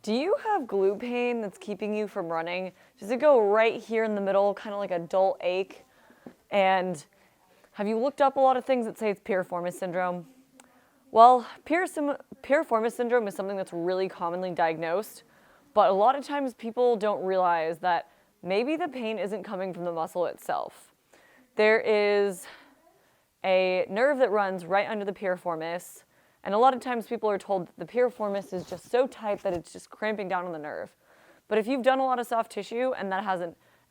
Do you have glute pain that's keeping you from running? Does it go right here in the middle, kind of like a dull ache? And have you looked up a lot of things that say it's piriformis syndrome? Well, piriformis syndrome is something that's really commonly diagnosed, but a lot of times people don't realize that maybe the pain isn't coming from the muscle itself. There is a nerve that runs right under the piriformis, and a lot of times people are told that the piriformis is just so tight that it's just cramping down on the nerve. But if you've done a lot of soft tissue and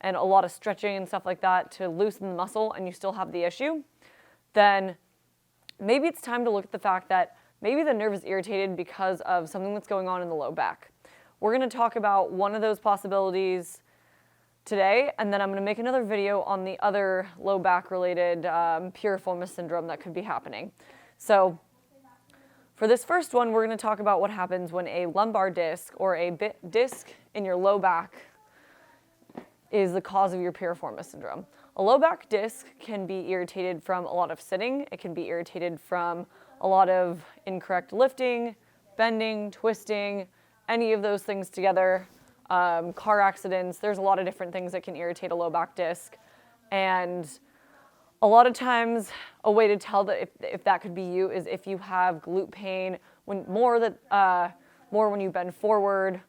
and a lot of stretching and stuff like that to loosen the muscle and you still have the issue, then maybe it's time to look at the fact that maybe the nerve is irritated because of something that's going on in the low back. We're going to talk about one of those possibilities today, and then I'm going to make another video on the other low back related piriformis syndrome that could be happening. So for this first one, we're going to talk about what happens when a lumbar disc or a disc in your low back is the cause of your piriformis syndrome. A low back disc can be irritated from a lot of sitting. It can be irritated from a lot of incorrect lifting, bending, twisting, any of those things together. Car accidents, there's a lot of different things that can irritate a low back disc. And a lot of times, a way to tell that if that could be you is if you have glute pain more when you bend forward,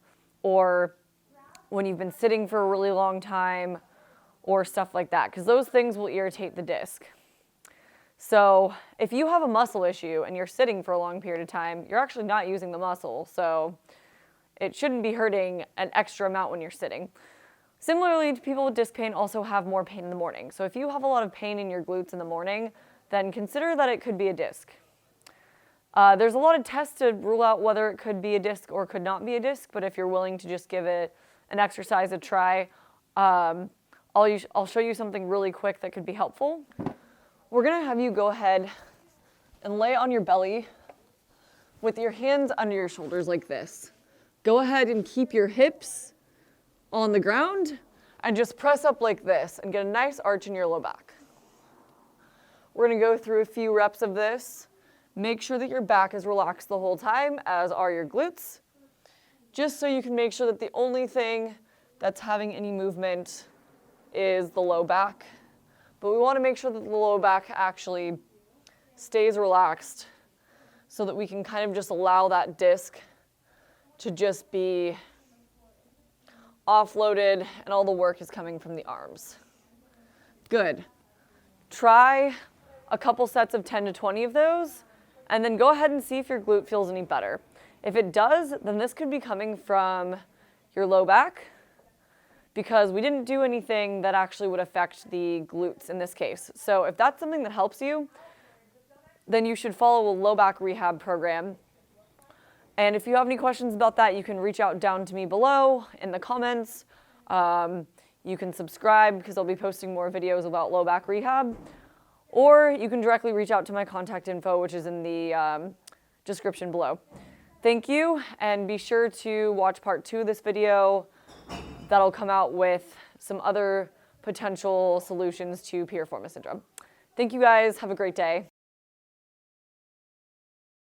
or when you've been sitting for a really long time, or stuff like that, because those things will irritate the disc. So if you have a muscle issue and you're sitting for a long period of time, you're actually not using the muscle, so it shouldn't be hurting an extra amount when you're sitting. Similarly, people with disc pain also have more pain in the morning. So if you have a lot of pain in your glutes in the morning, then consider that it could be a disc. There's a lot of tests to rule out whether it could be a disc or could not be a disc, but if you're willing to just give it an exercise a try, I'll show you something really quick that could be helpful. We're going to have you go ahead and lay on your belly with your hands under your shoulders like this. Go ahead and keep your hips on the ground and just press up like this and get a nice arch in your low back. We're going to go through a few reps of this. Make sure that your back is relaxed the whole time, as are your glutes, just so you can make sure that the only thing that's having any movement is the low back. But we want to make sure that the low back actually stays relaxed so that we can kind of just allow that disc to just be offloaded and all the work is coming from the arms. Good. Try a couple sets of 10 to 20 of those, and then go ahead and see if your glute feels any better. If it does, then this could be coming from your low back, because we didn't do anything that actually would affect the glutes in this case. So if that's something that helps you, then you should follow a low back rehab program. And if you have any questions about that, you can reach out down to me below in the comments. You can subscribe because I'll be posting more videos about low back rehab. Or you can directly reach out to my contact info, which is in the description below. Thank you, and be sure to watch part 2 of this video. That'll come out with some other potential solutions to piriformis syndrome. Thank you guys. Have a great day.